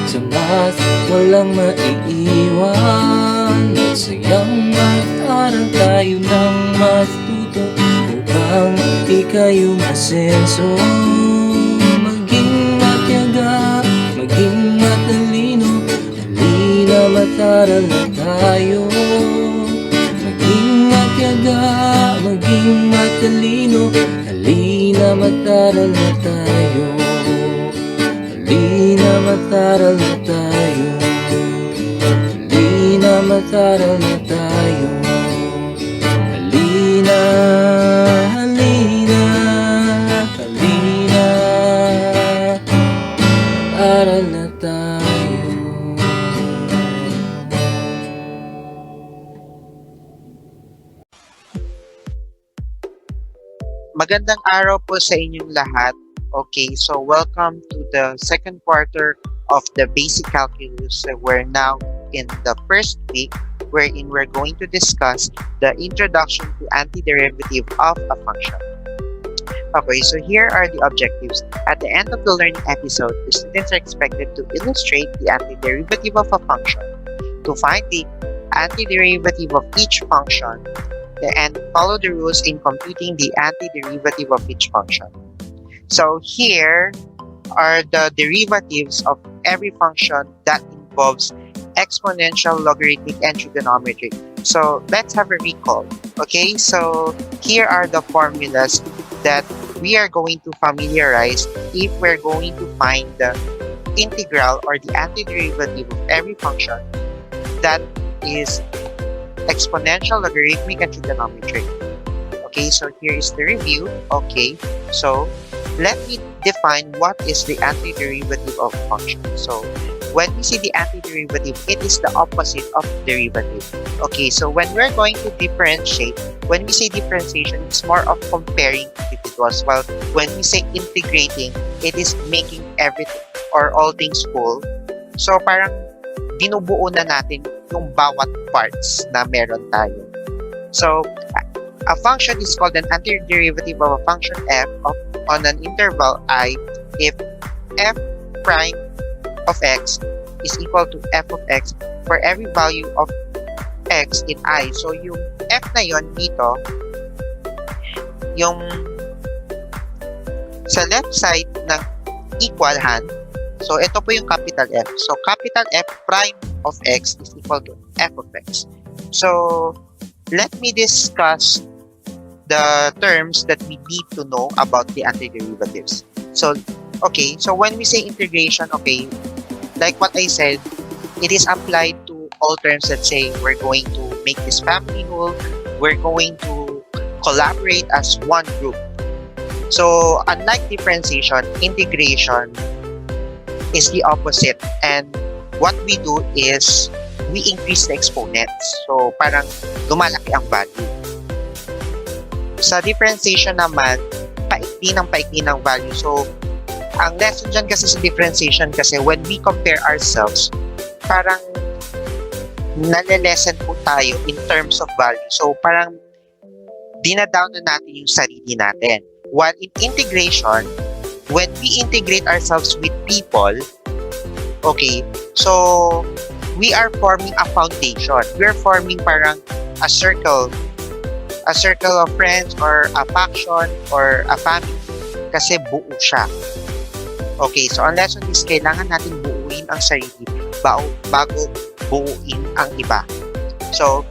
Sa math, walang maiiwan. Math-sayang Math-aral tayo ng Math-tuto upang ika'y umasenso. Maging matyaga, maging matalino, halina Math-aral na tayo. Maging matyaga, maging matalino, halina Math-aral na tayo. Halina Math-aral na tayo. Halina Math-aral na tayo. Halina, halina, halina, Math-aral na tayo. Magandang araw po sa inyong lahat. Okay, so welcome to the second quarter of the basic calculus. So we're now in the first week wherein we're going to discuss the introduction to antiderivative of a function. Okay, so here are the objectives. At the end of the learning episode, the students are expected to illustrate the antiderivative of a function, to find the antiderivative of each function, and follow the rules in computing the antiderivative of each function. So here are the derivatives of every function that involves exponential, logarithmic, and trigonometric. So let's have a recall. Okay, so here are the formulas that we are going to familiarize if we're going to find the integral or the antiderivative of every function that is exponential, logarithmic, and trigonometric. Okay, so here is the review. Okay, so let me define what is the antiderivative of a function. So when we see the antiderivative, it is the opposite of derivative. Okay, so when we're going to differentiate, when we say differentiation, it's more of comparing individuals, while when we say integrating, it is making everything or all things whole. So parang dinubuo na natin yung bawat parts na meron tayo. So a function is called an antiderivative of a function f on an interval I if f prime of x is equal to f of x for every value of x in I. So yung f na yon dito, yung sa left side ng equal hand, so ito po yung capital F. So capital F prime of x is equal to f of x. So let me discuss the terms that we need to know about the antiderivatives. So, okay, so when we say integration, okay, like what I said, it is applied to all terms that say we're going to make this family whole, we're going to collaborate as one group. So, unlike differentiation, integration is the opposite. And what we do is we increase the exponents. So, parang lumalaki ang value. Sa differentiation naman, paikli ng value. So, ang lesson dyan kasi sa differentiation kasi when we compare ourselves, parang nalilesen po tayo in terms of value. So, parang dinadown na natin yung sarili natin. While in integration, when we integrate ourselves with people, okay, so we are forming a foundation. We are forming parang a circle of friends or a faction or a family kasi buo siya. Okay, so ang lesson is kailangan natin buuin ang sarili bago buuin ang iba. So,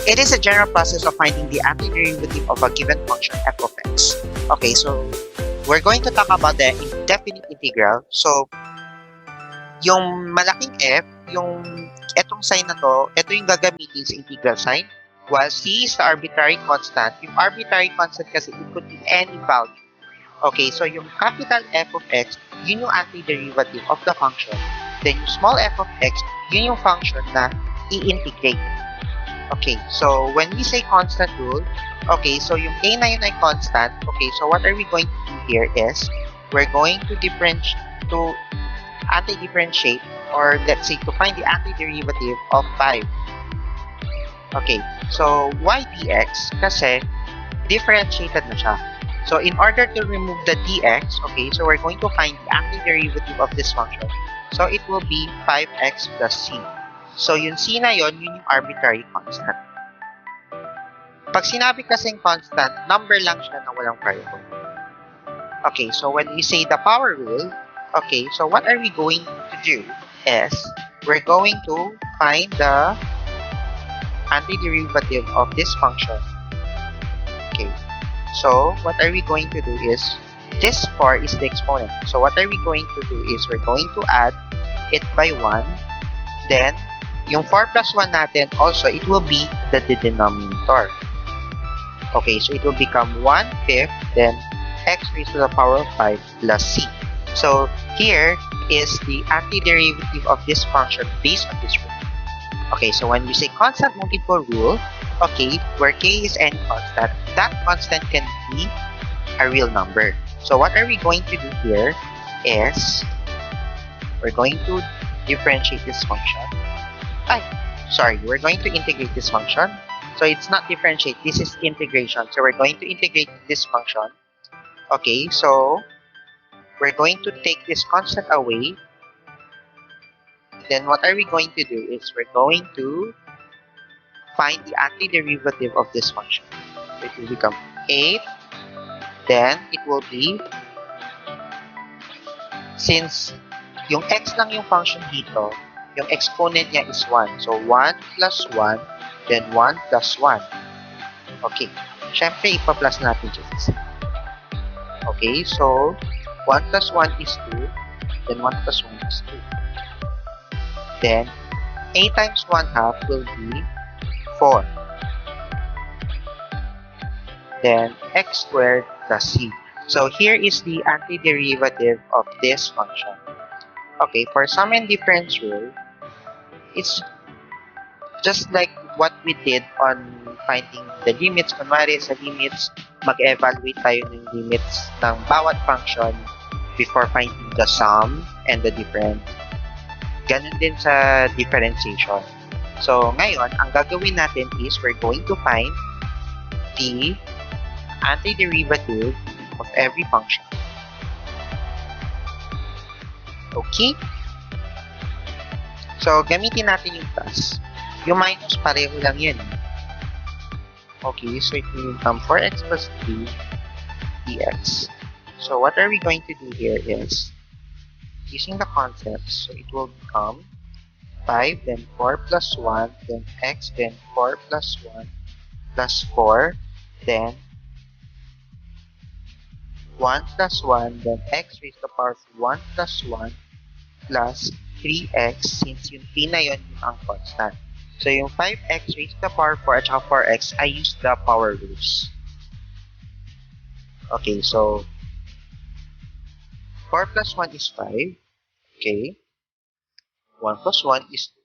it is a general process of finding the antiderivative of a given function f of x. Okay, so we're going to talk about the indefinite integral. So, yung malaking f, yung etong sign na to, ito yung gagamitin sa integral sign. While c is the arbitrary constant, yung arbitrary constant kasi it could be any value. Okay, so yung capital F of x, yun yung antiderivative of the function. Then yung small f of x, yun yung function na i-integrate. Okay, so when we say constant rule, okay, so yung a na yun ay constant. Okay, so what are we going to do here is, we're going to anti-differentiate, or let's say to find the antiderivative of 5. Okay, so y dx kasi differentiated na siya. So in order to remove the dx, okay, so we're going to find the antiderivative of this function. So it will be 5x plus c. So yung c na yun yung arbitrary constant. Pag sinabi kasing constant, number lang siya na walang variable. Okay, so when we say the power rule, okay, so what are we going to do is we're going to find the antiderivative of this function. Okay, so what are we going to do is this 4 is the exponent. So what are we going to do is we're going to add it by 1. Then, yung 4 plus 1 natin, also, it will be the denominator. Okay, so it will become 1/5, then x raised to the power of 5 plus c. So, here is the antiderivative of this function based on this rule. Okay, so when we say constant multiple rule, okay, where k is any constant, that constant can be a real number. So what are we going to do here is we're going to differentiate this function. We're going to integrate this function. So it's not differentiate, this is integration. So we're going to integrate this function. Okay, so we're going to take this constant away. Then what are we going to do is we're going to find the antiderivative of this function. So it will become 8. Then it will be, since yung x lang yung function dito, yung exponent niya is 1. So 1 plus 1, then 1 plus 1. Okay. Siyempre, ipa-plus natin dyan. Okay, so 1 plus 1 is 2, then 1 plus 1 is 2. Then, a times 1/2 will be 4. Then, x squared plus c. So, here is the antiderivative of this function. Okay, for sum and difference rule, it's just like what we did on finding the limits. Kunwari, sa limits, mag-evaluate tayo ng limits ng bawat function before finding the sum and the difference. Ganun din sa differentiation. So, ngayon, ang gagawin natin is we're going to find the antiderivative of every function. Okay? So, gamitin natin yung plus. Yung minus, pareho lang yun. Okay, so it will become 4x plus 3 dx. So, what are we going to do here is, using the concepts, so it will become 5, then 4 plus 1, then x, then 4 plus 1, plus 4, then 1 plus 1, then x raised to the power of 1 plus 1, plus 3x, since yung 3 na yun ang constant. So, yung 5x raised to the power 4 at saka 4x, I use the power rules. Okay, so 4 plus 1 is 5. Okay. 1 plus 1 is 2.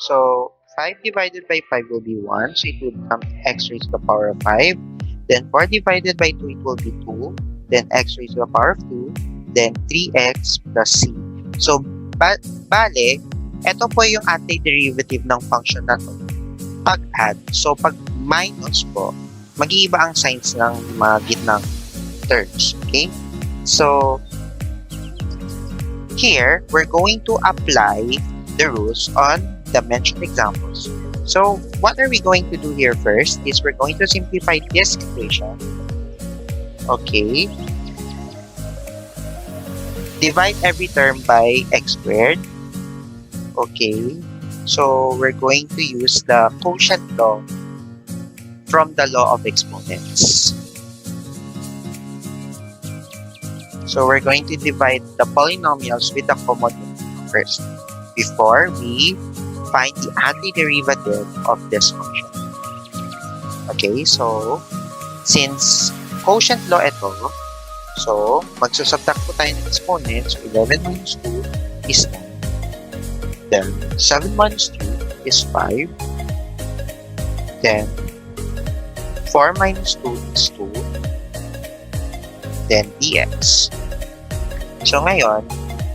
So, 5 divided by 5 will be 1. So, it will become x raised to the power of 5. Then, 4 divided by 2, it will be 2. Then, x raised to the power of 2. Then, 3x plus c. So, bale, ito po yung antiderivative ng function na to. Pag-add. So, pag minus po, mag-iiba ang signs ng mga gitnang terms. Okay? So, here, we're going to apply the rules on the mentioned examples. So, what are we going to do here first is we're going to simplify this equation. Okay. Divide every term by x squared. Okay. So, we're going to use the quotient law from the law of exponents. So, we're going to divide the polynomials with the common denominator first before we find the antiderivative of this function. Okay, so since quotient law ito, so magsusubtract po tayo ng exponent. So 11 minus 2 is 9. Then 7 minus 3 is 5. Then 4 minus 2 is 2. Then dx. So ngayon,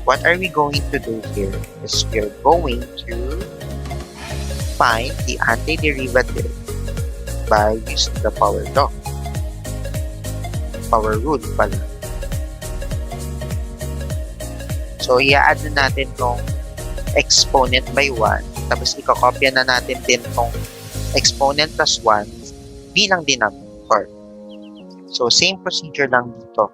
what are we going to do here is we're going to find the antiderivative by using the power law. Power rule pala. So, i-add na natin tong exponent by 1. Tapos, ikakopya na natin din tong exponent plus 1 bilang denominator. So, same procedure lang dito.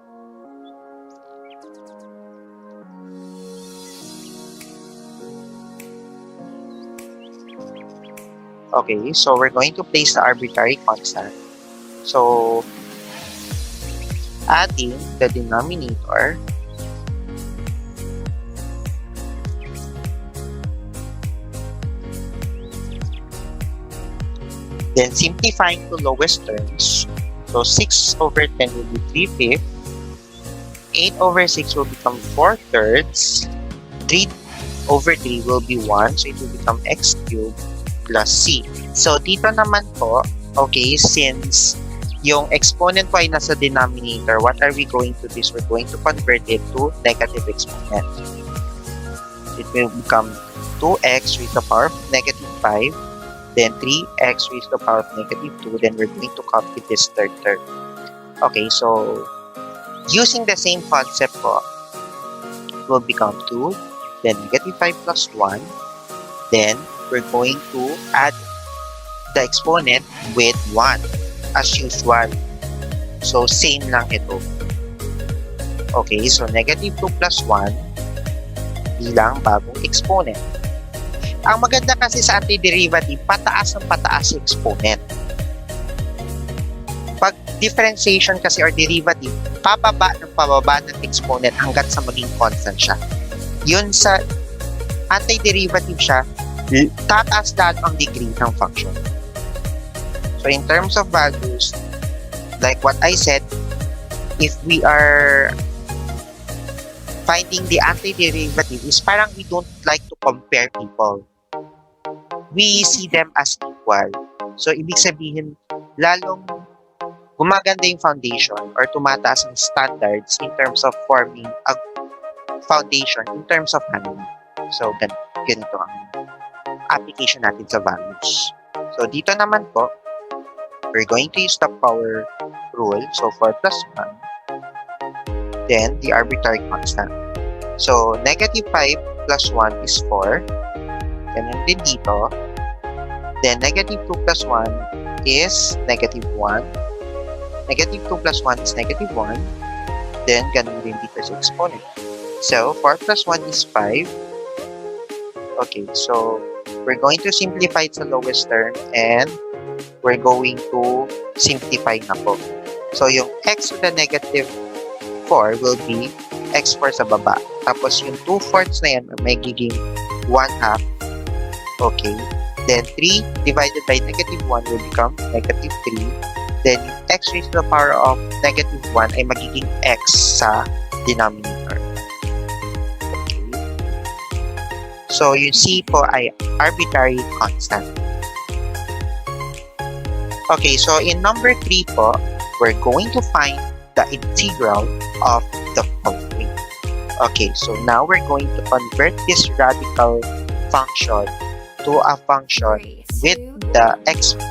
Okay, so we're going to place the arbitrary constant. So, adding the denominator, then simplifying to lowest terms. So, 6 over 10 will be 3/5. 8 over 6 will become 4/3. 3 over 3 will be 1. So, it will become x cubed plus c. So, dito naman po, okay, since yung exponent po ay nasa denominator, what are we going to do is we're going to convert it to negative exponent. It will become 2x raised to the power of negative 5, then 3x raised to the power of negative 2, then we're going to copy this third term. Okay, so using the same concept po, it will become 2, then negative 5 plus 1, then we're going to add the exponent with 1 as usual. So, same lang ito. Okay, so negative 2 plus 1 bilang bagong exponent. Ang maganda kasi sa antiderivative, pataas ng pataas yung exponent. Pag differentiation kasi or derivative, pababa ng exponent hanggat sa maging constant siya. Yun sa antiderivative siya, tataas lahat ang degree ng function. So in terms of values, like what I said, if we are finding the antiderivative, is parang we don't like to compare people. We see them as equal. So ibig sabihin, lalong gumaganda yung foundation or tumataas ang standards in terms of forming a foundation in terms of handling. So ganito ang application natin sa values. So, dito naman po, we're going to use the power rule. So, 4 plus 1. Then, the arbitrary constant. So, negative 5 plus 1 is 4. Ganun din dito. Then, negative 2 plus 1 is negative 1. Negative 2 plus 1 is negative 1. Then, ganun din dito sa exponent. So, 4 plus 1 is 5. Okay, so, we're going to simplify it sa lowest term and we're going to simplify na po. So, yung x to the negative 4 will be x4 sa baba. Tapos, yung 2/4 na yan, may giging 1/2. Okay. Then, 3 divided by negative 1 will become negative 3. Then, yung x raised to the power of negative 1 ay magiging x sa denominator. So, yung C po ay arbitrary constant. Okay, so in number 3 po, we're going to find the integral of the following. Okay, so now we're going to convert this radical function to a function with the exponent,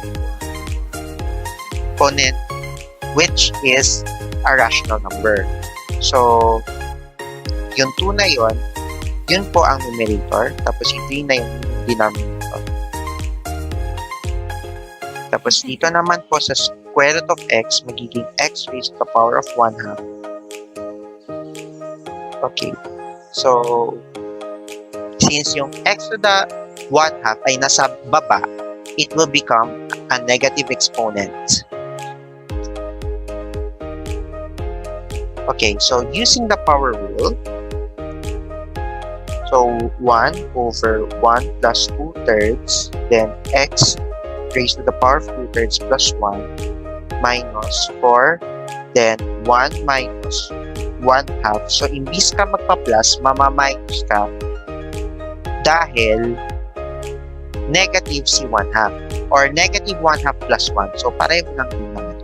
which is a rational number. So, yung 2 na yon, yun po ang numerator, tapos yung 3 na yung denominator. Tapos dito naman po sa square root of x, magiging x raised to the power of 1/2. Okay. So, since yung x to the 1/2 ay nasa baba, it will become a negative exponent. Okay, so using the power rule, so 1 over 1 plus 2/3, then x raised to the power of 2/3 plus 1 minus 4, then 1 minus 1/2. So, imbis ka magpa-plus, mama-minus ka dahil negative si 1/2 or negative 1/2 plus 1. So, pareho lang din naman.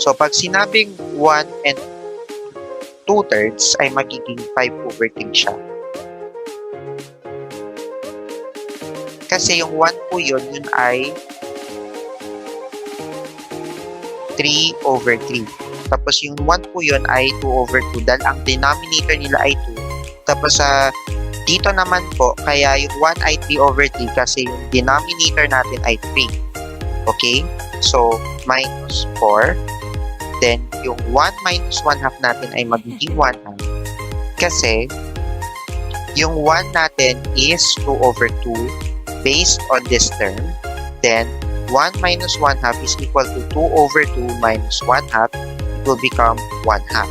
So, pag sinabing 1 and 2/3 ay magiging 5 over 3 siya. Kasi yung 1 po yun ay 3 over 3. Tapos yung 1 po yun ay 2 over 2 dahil ang denominator nila ay 2. Tapos dito naman po, kaya yung 1 ay 3 over 3 kasi yung denominator natin ay 3. Okay? So, minus 4. Then, yung 1 minus 1 half natin ay magiging 1 half. Kasi, yung 1 natin is 2 over 2 based on this term. Then, 1 minus 1 half is equal to 2 over 2 minus 1 half. It will become 1 half.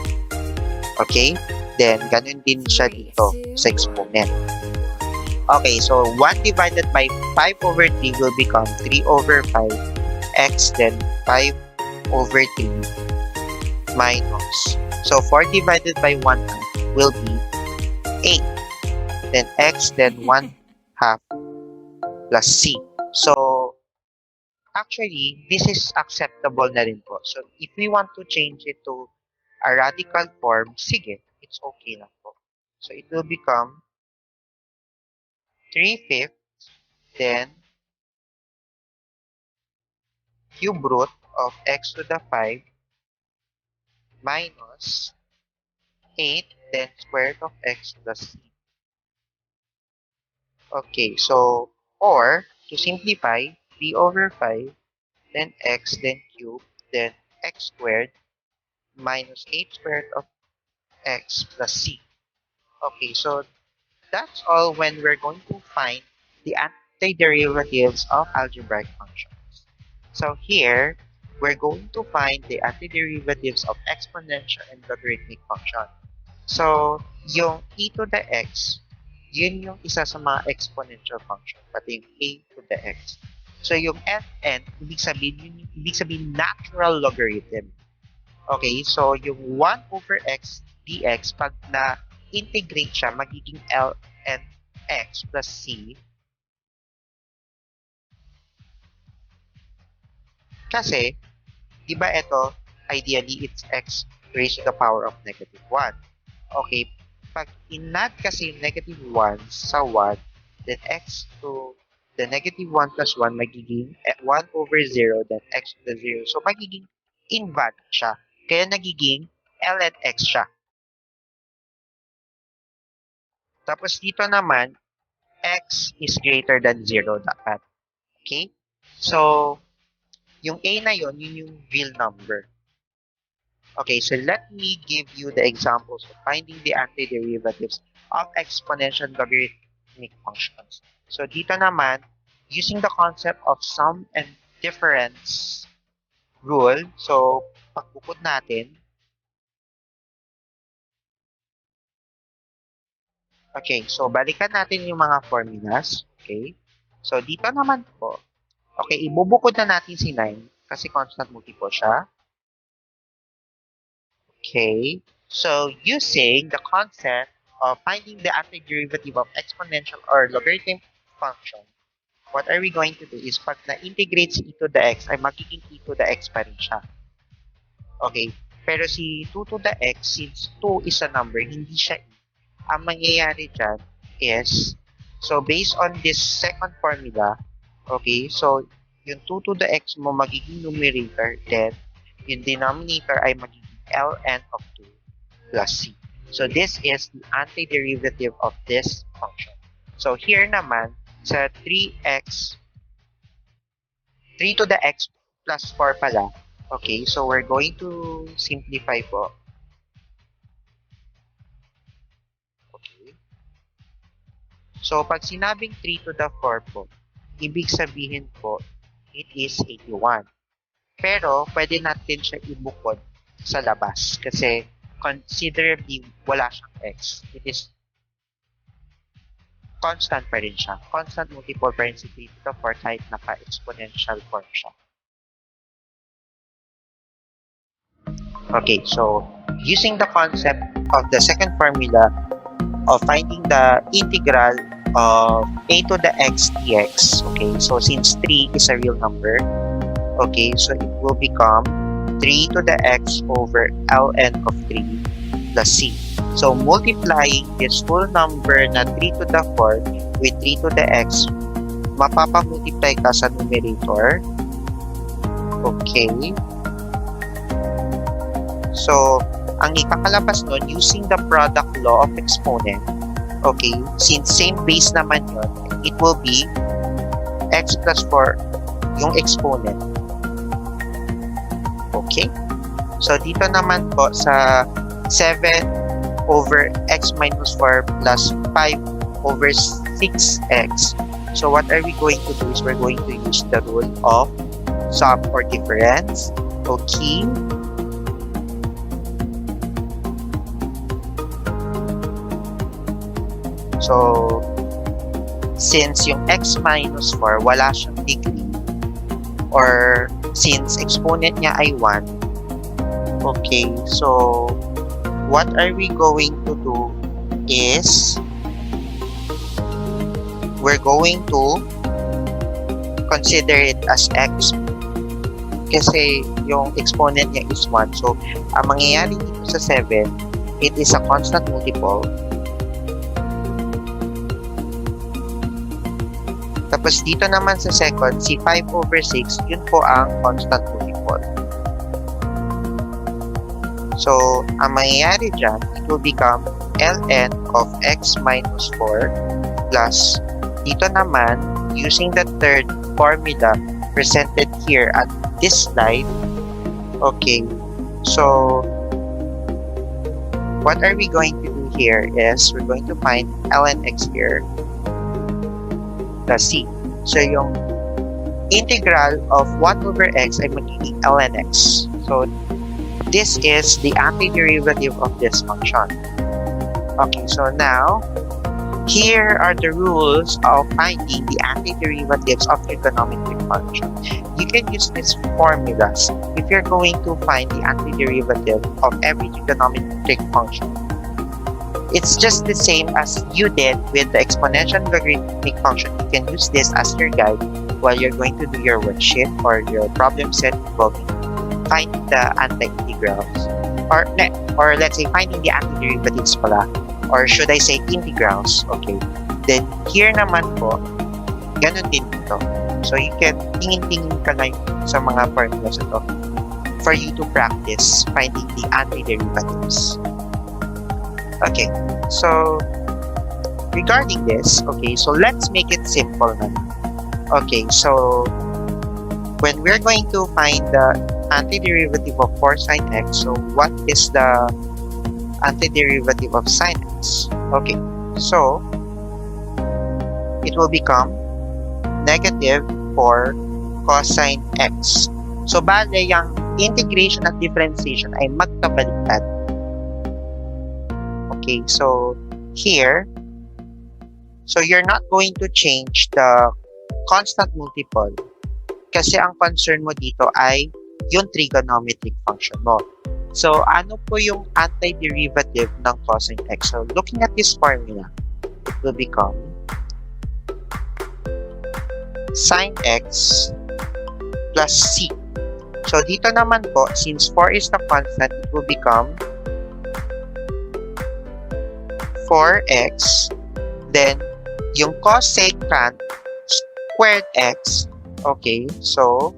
Okay? Then, ganun din siya dito sa exponent. Okay, so 1 divided by 5 over 3 will become 3 over 5 x, then 5 over 3 minus. So, 4 divided by 1 half will be 8. Then x, then 1 half plus c. So, actually, this is acceptable na rin po. So, if we want to change it to a radical form, sige, it's okay lang po. So, it will become 3/5, then cube root of x to the 5 minus 8, then square root of x plus c. Okay, so, or, to simplify, 3 over 5, then x, then cube, then x squared minus 8 square root of x plus c. Okay, so that's all when we're going to find the antiderivatives of algebraic functions. So here, we're going to find the antiderivatives of exponential and logarithmic function. So, yung e to the x, yun yung isa sa mga exponential function, pati yung a to the x. So, yung fn, ibig sabihin natural logarithm. Okay, so yung 1 over x dx, pag na-integrate siya, magiging ln x plus c. Kasi, di ba ito, ideally, it's x raised to the power of negative 1. Okay, pag in-add kasi negative 1 sa 1, then x to the negative 1 plus 1 magiging 1 over 0, then x to the 0. So, magiging invalid siya. Kaya nagiging ln x siya. Tapos dito naman, x is greater than 0 dapat. Okay? So, yung a na yun yung real number. Okay, so let me give you the examples of finding the antiderivatives of exponential logarithmic functions. So, dito naman, using the concept of sum and difference rule, so, pagbukod natin, okay, so balikan natin yung mga formulas. Okay? So, dito naman po, okay, ibubukod na natin si 9 kasi constant multiple siya. Okay, so using the concept of finding the antiderivative of exponential or logarithmic function, what are we going to do is pag na-integrate si e to the x, ay magiging e to the x pa rin siya. Okay, pero si 2 to the x, since 2 is a number, hindi siya e. Ang mangyayari dyan is, so based on this second formula, okay, so yung 2 to the x mo magiging numerator, then yung denominator ay magiging ln of 2 plus c. So this is the antiderivative of this function. So here naman, sa 3x, 3 to the x plus 4 pala, okay, so we're going to simplify po. So, pag sinabing 3 to the 4 po, ibig sabihin po, it is 81. Pero, pwede natin siya ibukod sa labas kasi considerably wala siyang x. It is constant pa rin siya. Constant multiple pa rin si 3 to the 4 kahit naka-exponential form siya. Okay, so, using the concept of the second formula of finding the integral of a to the x dx. Okay, so since 3 is a real number, okay, so it will become 3 to the x over ln of 3 plus c. So multiplying this whole number na 3 to the 4 with 3 to the x, mapapamultiply ka sa numerator. Okay. So, ang ikakalabas nun, using the product law of exponent, okay, since same base naman yun, it will be x plus 4 yung exponent. Okay? So, dito naman po sa 7 over x minus 4 plus 5 over 6x. So, what are we going to do is we're going to use the rule of sum or difference. Okay? So, since yung x minus 4, wala siyang degree, or since exponent niya ay 1, okay, so, what are we going to do is, we're going to consider it as x kasi yung exponent niya is 1. So, ang mangyayari dito sa 7, it is a constant multiple. Tapos dito naman sa second, si 5 over 6, yun po ang constant multiple. So, ang mangyayari dyan, it will become ln of x minus 4 plus, dito naman, using the third formula presented here at this slide, okay, so, what are we going to do here is, we're going to find ln x here, plus c. So, yung integral of 1 over x ay magiging ln x. So, this is the antiderivative of this function. Okay, so now, here are the rules of finding the antiderivatives of trigonometric function. You can use these formulas if you're going to find the antiderivative of every trigonometric function. It's just the same as you did with the exponential logarithmic function. You can use this as your guide while you're going to do your worksheet or your problem set involving finding the anti-integrals. Or let's say finding the antiderivatives pala. Or should I say integrals? Okay. Then here naman po, ganun din dito. So you can tingin-tingin ka na sa mga formulas ito for you to practice finding the antiderivatives. Okay, so regarding this, okay, so let's make it simple na. Okay, so when we're going to find the antiderivative of 4 sine x, so what is the antiderivative of sine x? Okay, so it will become negative 4 cosine x. So bale, yung integration at differentiation ay magkabaliktad. Okay, so here, so you're not going to change the constant multiple kasi ang concern mo dito ay yung trigonometric function mo. So, ano po yung antiderivative ng cosine x? So, looking at this formula, it will become sine x plus c. So, dito naman po, since 4 is the constant, it will become 4x, then yung cosecant squared x. Okay, so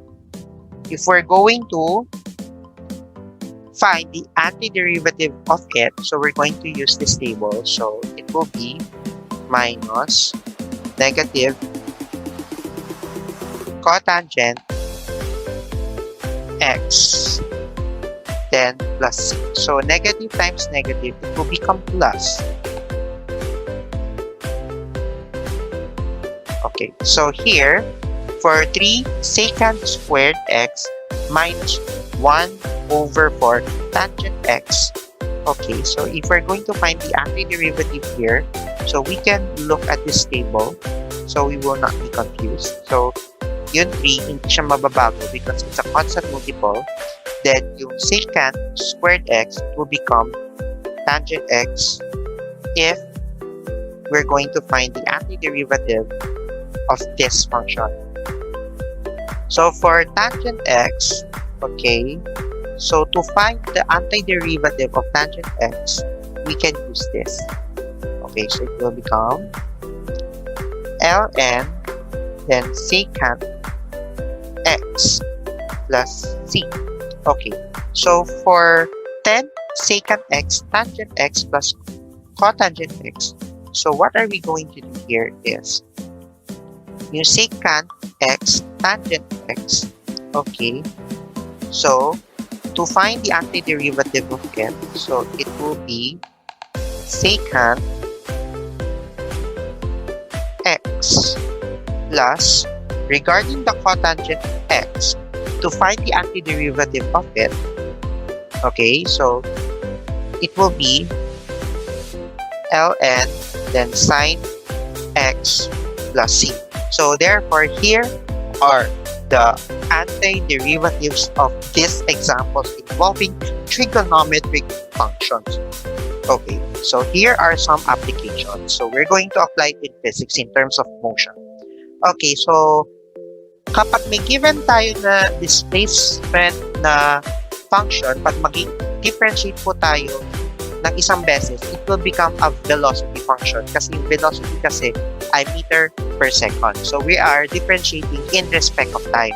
if we're going to find the antiderivative of it, so we're going to use this table. So it will be minus negative cotangent x, then plus c. So negative times negative, it will become plus. Okay, so here, for 3 secant squared x minus 1 over 4 tangent x. Okay, so if we're going to find the antiderivative here, so we can look at this table, so we will not be confused. So, yun 3, hindi siya mababago because it's a constant multiple. Then, yung secant squared x will become tangent x if we're going to find the antiderivative of this function. So for tangent x, okay, so to find the antiderivative of tangent x, we can use this. Okay, so it will become ln then secant x plus c. Okay, so for 10 secant x tangent x plus cotangent x. So what are we going to do here is yung secant x tangent x. Okay. So to find the antiderivative of it, so it will be secant x plus, regarding the cotangent x, to find the antiderivative of it, okay, so it will be ln then sine x plus c. So therefore, here are the antiderivatives of these examples involving trigonometric functions. Okay, so here are some applications. So we're going to apply it in physics in terms of motion. Okay, so kapag may given tayo na displacement na function, pag mag-differentiate po tayo ng isang beses, it will become a velocity function. Kasi yung velocity kasi ay meter per second. So we are differentiating in respect of time.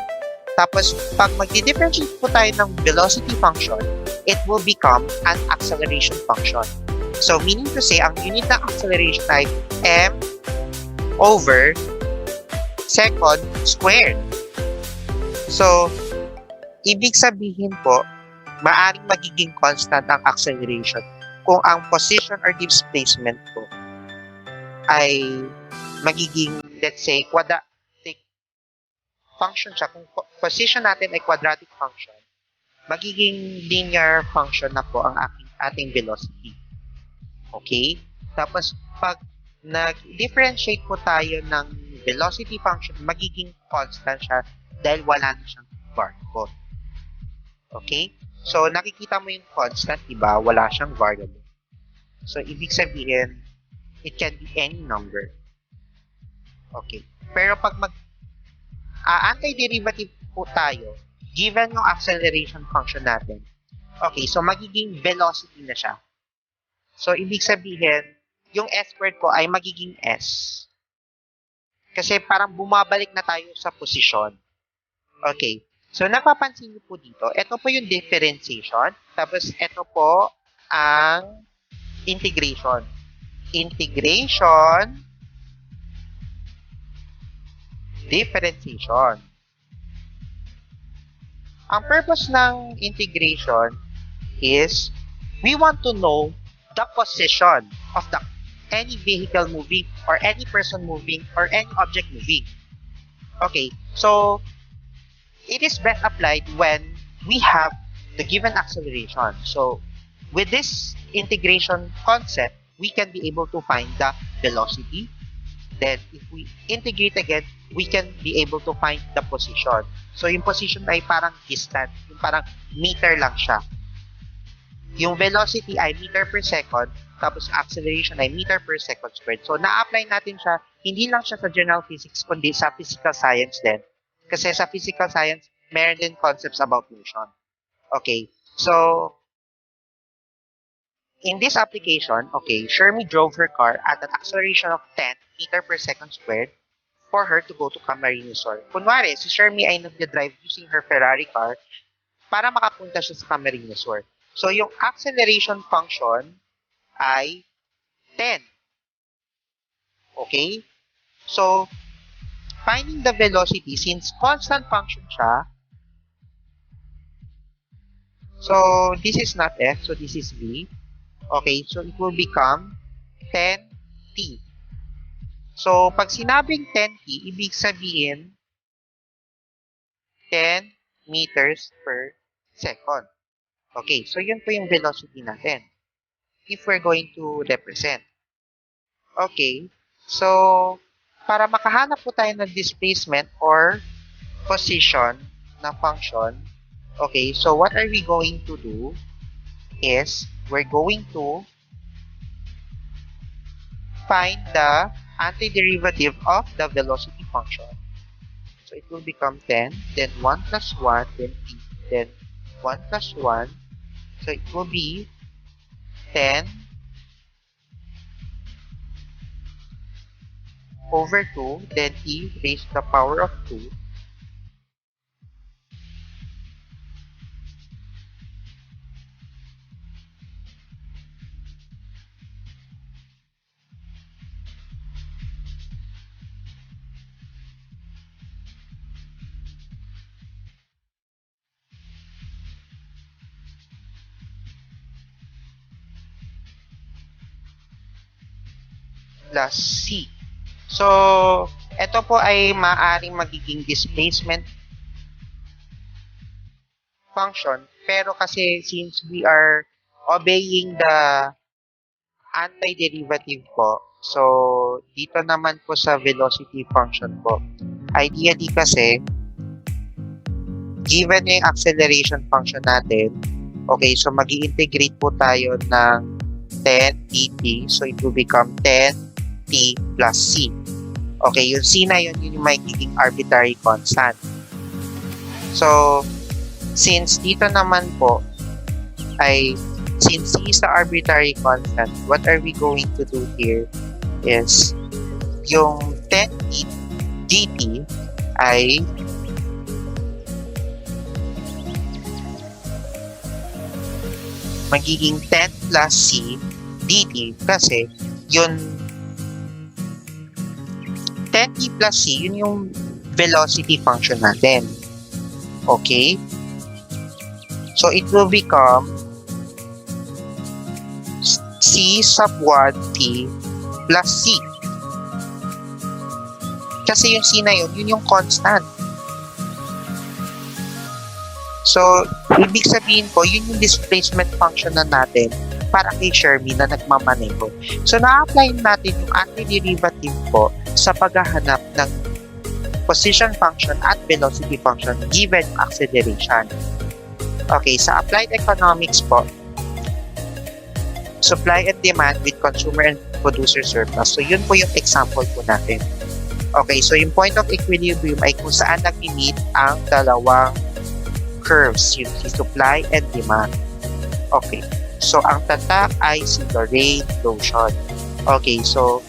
Tapos, pag mag-differentiate po tayo ng velocity function, it will become an acceleration function. So, meaning to say, ang unit ng acceleration ay m over second squared. So, ibig sabihin po, maaring magiging constant ang acceleration kung ang position or displacement po ay magiging, let's say, quadratic function siya. Kung position natin ay quadratic function, magiging linear function na po ang ating velocity. Okay? Tapos, pag nag-differentiate po tayo ng velocity function, magiging constant siya dahil wala na siyang variable. Okay? So, nakikita mo yung constant, diba? Wala siyang variable. So, ibig sabihin, it can be any number. Okay. Pero pag antiderivative po tayo, given yung acceleration function natin, okay, so magiging velocity na siya. So, ibig sabihin, yung s squared po ay magiging s. Kasi parang bumabalik na tayo sa posisyon. Okay. So, napapansin niyo po dito, ito po yung differentiation, tapos ito po ang integration. Integration, differentiation. Ang purpose ng integration is we want to know the position of any vehicle moving or any person moving or any object moving. Okay, so it is best applied when we have the given acceleration. So with this integration concept, we can be able to find the velocity. Then, if we integrate again, we can be able to find the position. So, yung position ay parang distant. Yung parang meter lang siya. Yung velocity ay meter per second, tapos acceleration ay meter per second squared. So, na-apply natin siya, hindi lang siya sa general physics, kundi sa physical science din. Kasi sa physical science, meron din concepts about motion. Okay. So, in this application, okay, Shermy drove her car at an acceleration of 10 meter per second squared for her to go to Camarines Sur. Kunwari, si Shermy ay nagde-drive using her Ferrari car para makapunta siya sa Camarines Sur. So, yung acceleration function ay 10. Okay? So, finding the velocity, since constant function siya, so this is not f, so this is v. Okay, so it will become 10t. So, pag sinabing 10t, ibig sabihin 10 meters per second. Okay, so yun po yung velocity natin if we're going to represent. Okay, so para makahanap po tayo ng displacement or position na function, okay, so what are we going to do is we're going to find the antiderivative of the velocity function. So it will become 10, then 1 plus 1, then t, then 1 plus 1. So it will be 10 over 2, then e raised to the power of 2. plus C. So, ito po ay maaaring magiging displacement function, pero kasi since we are obeying the antiderivative po, so dito naman po sa velocity function po, ideally kasi given yung acceleration function natin, okay, so mag-i-integrate po tayo ng 10 dt, so it will become 10 t plus c. Okay, yung c na yun yung magiging arbitrary constant. So, since dito naman po ay since c is the arbitrary constant, what are we going to do here is yung 10 dt ay magiging 10 plus c dt kasi yun 10t plus c, yun yung velocity function natin. Okay? So, it will become c sub 1t plus c. Kasi yung c na yun, yun yung constant. So, ibig sabihin ko, yun yung displacement function na natin para kay Shermie na nagmamaneho. So, na-apply natin yung antiderivative po sa paghahanap ng position function at velocity function given acceleration. Okay, sa applied economics po, supply and demand with consumer and producer surplus. So, yun po yung example po natin. Okay, so yung point of equilibrium ay kung saan nag-meet ang dalawang curves, yung supply and demand. Okay, so ang tatak ay si Lorraine Lotion. Okay, so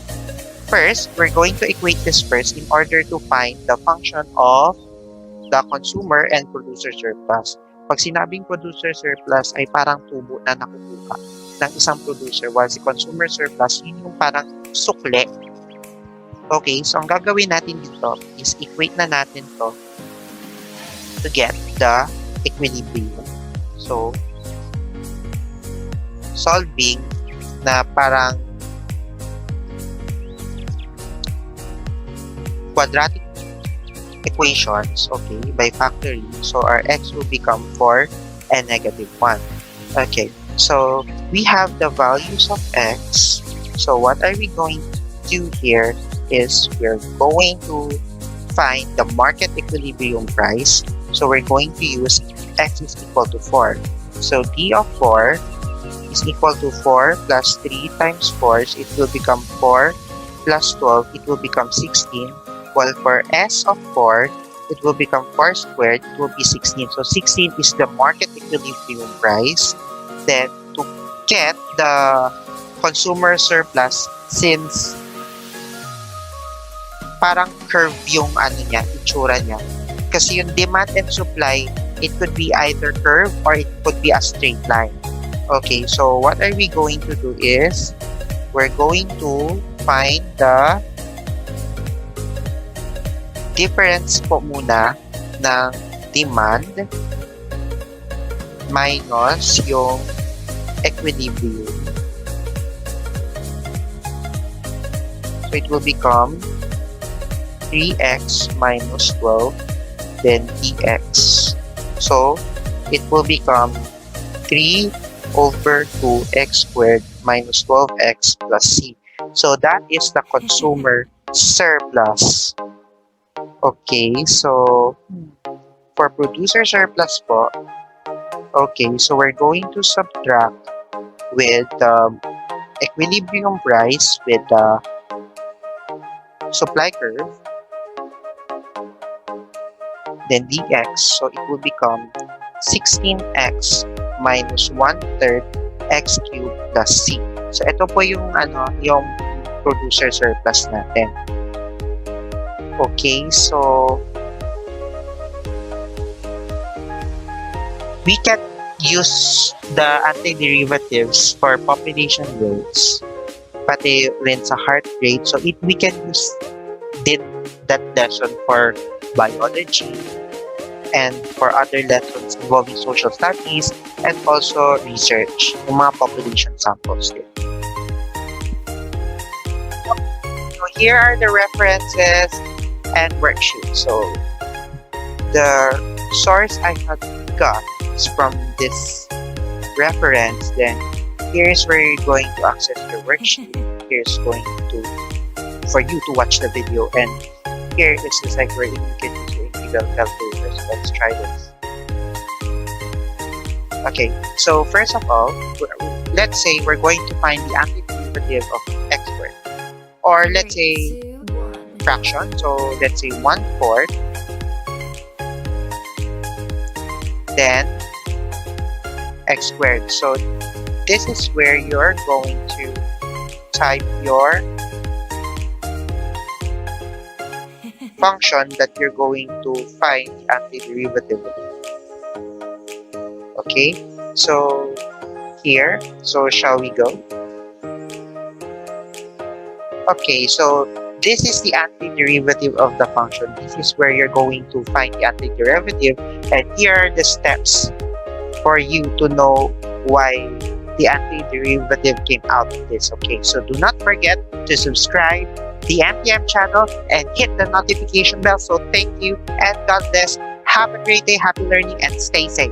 first, we're going to equate this first in order to find the function of the consumer and producer surplus. Pag sinabing producer surplus ay parang tubo na nakukuha ng isang producer while si consumer surplus, yun yung parang sukle. Okay, so ang gagawin natin dito is equate na natin to get the equilibrium. So, solving na parang quadratic equations, okay, by factoring. So, our x will become 4 and negative 1. Okay, so we have the values of x. So, what are we going to do here is we're going to find the market equilibrium price. So, we're going to use x is equal to 4. So, d of 4 is equal to 4 plus 3 times 4. So, it will become 4 plus 12. It will become 16. While for s of 4, it will become 4 squared. It will be 16. So, 16 is the market equilibrium price. Then, to get the consumer surplus, since parang curve yung ano niya, itsura niya. Kasi yung demand and supply, it could be either curve or it could be a straight line. Okay, so what are we going to do is, we're going to find the difference po muna ng demand minus yung equilibrium. So it will become 3x minus 12, then dx. So it will become 3 over 2x squared minus 12x plus c. So that is the consumer surplus. Okay, so for producer surplus po, okay, so we're going to subtract with the equilibrium price with the supply curve, then dx, so it will become 16x minus 1/3 x cubed plus c. So ito po yung yung producer surplus natin. Okay, so we can use the antiderivatives for population growths, pati rin sa heart rate. So we can use that lesson for biology and for other lessons involving social studies and also research, yung mga population samples din. here are the references and worksheets. So the source I have got is from this reference. Then here's where you're going to access your worksheet. Here's going to for you to watch the video, and here is the site where you can use your integral calculator. So let's try this. Okay, so first of all, let's say we're going to find the antiderivative of x squared, or let's say fraction. So let's say 1/4, then x squared. So this is where you're going to type your function that you're going to find the antiderivative of. Okay, so here, so shall we go? Okay, so this is the antiderivative of the function. This is where you're going to find the antiderivative, and here are the steps for you to know why the antiderivative came out of this. Okay, so do not forget to subscribe the MPM channel and hit the notification bell. So thank you and God bless. Have a great day, happy learning, and stay safe.